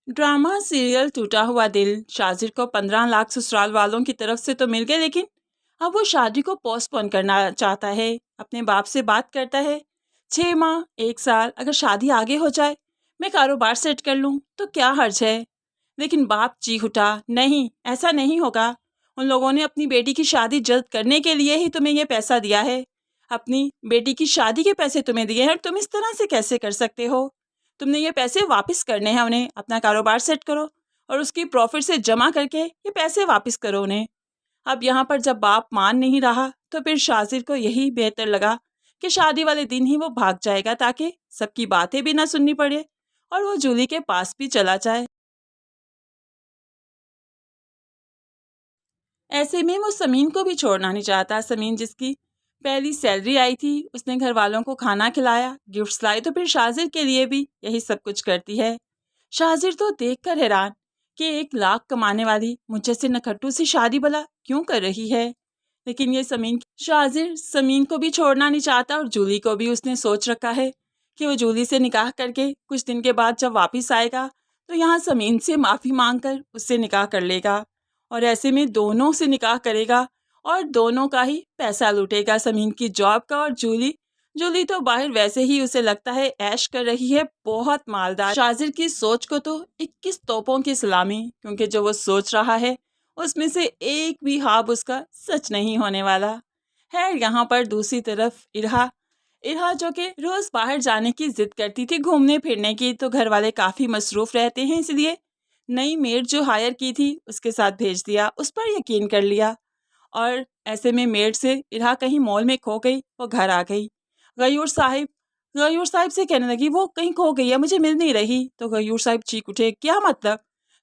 Drama serial टूटा हुआ दिल शाजिर को 15 लाख ससुराल वालों की तरफ से तो मिल गए, लेकिन अब वो शादी को पोस्टपोन करना चाहता है। अपने बाप से बात करता है, 6 माह 1 साल अगर शादी आगे हो जाए, मैं कारोबार सेट कर लूँ तो क्या हर्ज है। लेकिन बाप चीख उठा, नहीं ऐसा नहीं होगा। उन लोगों ने अपनी बेटी की शादी जल्द करने के लिए ही तुम्हें ये पैसा दिया है। अपनी बेटी की शादी के पैसे तुम्हें दिए हैं और तुम इस तरह से कैसे कर सकते हो। तुमने ये पैसे वापस करने हैं उन्हें, अपना कारोबार सेट करो और उसकी प्रॉफिट से जमा करके ये पैसे वापस करो उन्हें। अब यहाँ पर जब बाप मान नहीं रहा तो फिर शाजिर को यही बेहतर लगा कि शादी वाले दिन ही वो भाग जाएगा, ताकि सबकी बातें भी ना सुननी पड़े और वो जूली के पास भी चला जाए। ऐसे में वो समीन को भी छोड़ना नहीं चाहता। समीन जिसकी पहली सैलरी आई थी, उसने घर वालों को खाना खिलाया, गिफ्ट्स लाए, तो फिर शाजिर के लिए भी यही सब कुछ करती है। शाजिर तो देखकर हैरान कि 1 लाख कमाने वाली मुझ जैसे नखट्टू से शादी भला क्यों कर रही है। लेकिन ये शाजिर समीन को भी छोड़ना नहीं चाहता और जूली को भी उसने सोच रखा है कि वो जूली से निकाह करके कुछ दिन के बाद जब वापस आएगा तो यहाँ समीन से माफ़ी मांग कर उससे निकाह कर लेगा और ऐसे में दोनों से निकाह करेगा और दोनों का ही पैसा लूटेगा, समीन की जॉब का और जूली जूली तो बाहर वैसे ही उसे लगता है ऐश कर रही है, बहुत मालदार। शाजिर की सोच को तो 21 तोपों की सलामी, क्योंकि जो वो सोच रहा है उसमें से एक भी ख्वाब उसका सच नहीं होने वाला है। यहाँ पर दूसरी तरफ इरहा इरहा जो कि रोज बाहर जाने की जिद करती थी, घूमने फिरने की, तो घर वाले काफी मसरूफ रहते हैं, इसलिए नई मेड जो हायर की थी उसके साथ भेज दिया, उस पर यकीन कर लिया। और ऐसे में मेड से इरहा कहीं मॉल में खो गई, वो घर आ गई। गयूर साहिब गयूर साहिब से कहने लगी, वो कहीं खो गई है, मुझे मिल नहीं रही। तो गयूर साहिब चीख उठे, क्या मतलब,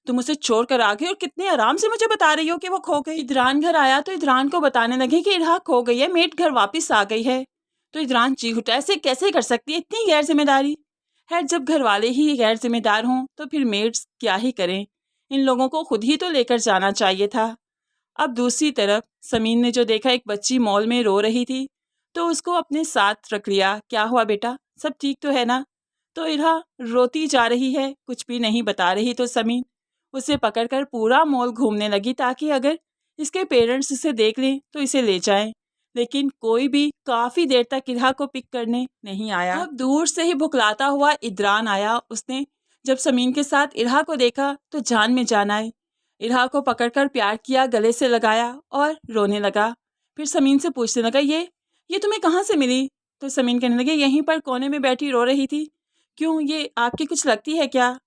तुम उसे छोड़ कर आ गई और कितने आराम से मुझे बता रही हो कि वो खो गई। इदरान घर आया तो इदरान को बताने लगे कि इरहा खो गई है, मेड घर वापस आ गई है। तो इदरान चीख उठा, ऐसे कैसे कर सकती है, इतनी गैर जिम्मेदारी है। जब घर वाले ही गैर जिम्मेदार हों तो फिर मेड्स क्या ही करें, इन लोगों को खुद ही तो लेकर जाना चाहिए था। अब दूसरी तरफ समीन ने जो देखा, एक बच्ची मॉल में रो रही थी, तो उसको अपने साथ रख लिया। क्या हुआ बेटा, सब ठीक तो है ना। तो इरहा रोती जा रही है, कुछ भी नहीं बता रही, तो समीन उसे पकड़कर पूरा मॉल घूमने लगी ताकि अगर इसके पेरेंट्स इसे देख लें तो इसे ले जाएं। लेकिन कोई भी काफ़ी देर तक इरहा को पिक करने नहीं आया। अब दूर से ही भुखलाता हुआ इदरान आया। उसने जब समीन के साथ इरहा को देखा तो जान में जान आई। इरहा को पकड़कर प्यार किया, गले से लगाया और रोने लगा। फिर समीन से पूछने लगा, ये तुम्हें कहाँ से मिली। तो समीन कहने लगे, यहीं पर कोने में बैठी रो रही थी। क्यों, ये आपकी कुछ लगती है क्या।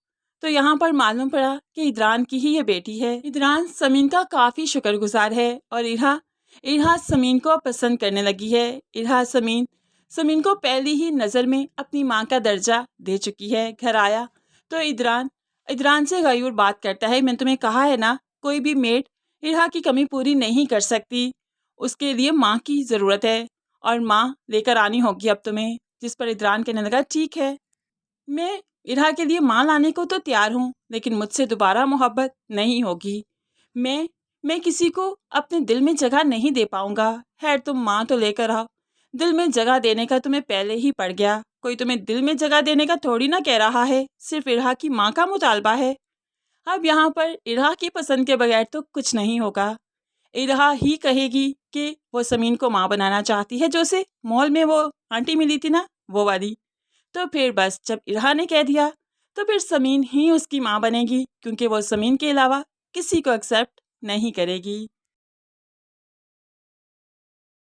तो यहाँ पर मालूम पड़ा कि इदरान की ही ये बेटी है। इदरान समीन का काफ़ी शुक्रगुजार है और इरहा इरहा समीन को पसंद करने लगी है। इरहा समीन समीन को पहली ही नज़र में अपनी माँ का दर्जा दे चुकी है। घर आया तो इदरान इदरान से गयूर बात करता है, मैंने तुम्हें कहा है ना, कोई भी मेड इरहा की कमी पूरी नहीं कर सकती, उसके लिए माँ की ज़रूरत है और माँ लेकर आनी होगी अब तुम्हें। जिस पर इदरान कहने लगा, ठीक है, मैं इरहा के लिए माँ लाने को तो तैयार हूँ, लेकिन मुझसे दोबारा मोहब्बत नहीं होगी। मैं मैं किसी को अपने दिल में जगह नहीं दे पाऊंगा। खैर तुम माँ तो लेकर आओ, दिल में जगह देने का तुम्हें पहले ही पड़ गया, कोई तुम्हें दिल में जगह देने का थोड़ी ना कह रहा है, सिर्फ इरहा की माँ का मुतालबा है। अब यहाँ पर इरहा की पसंद के बगैर तो कुछ नहीं होगा। इरहा ही कहेगी कि वो समीन को माँ बनाना चाहती है, जो उसे मॉल में वो आंटी मिली थी ना, वो वाली। तो फिर बस जब इरहा ने कह दिया तो फिर समीन ही उसकी माँ बनेगी, क्योंकि वो समीन के अलावा किसी को एक्सेप्ट नहीं करेगी।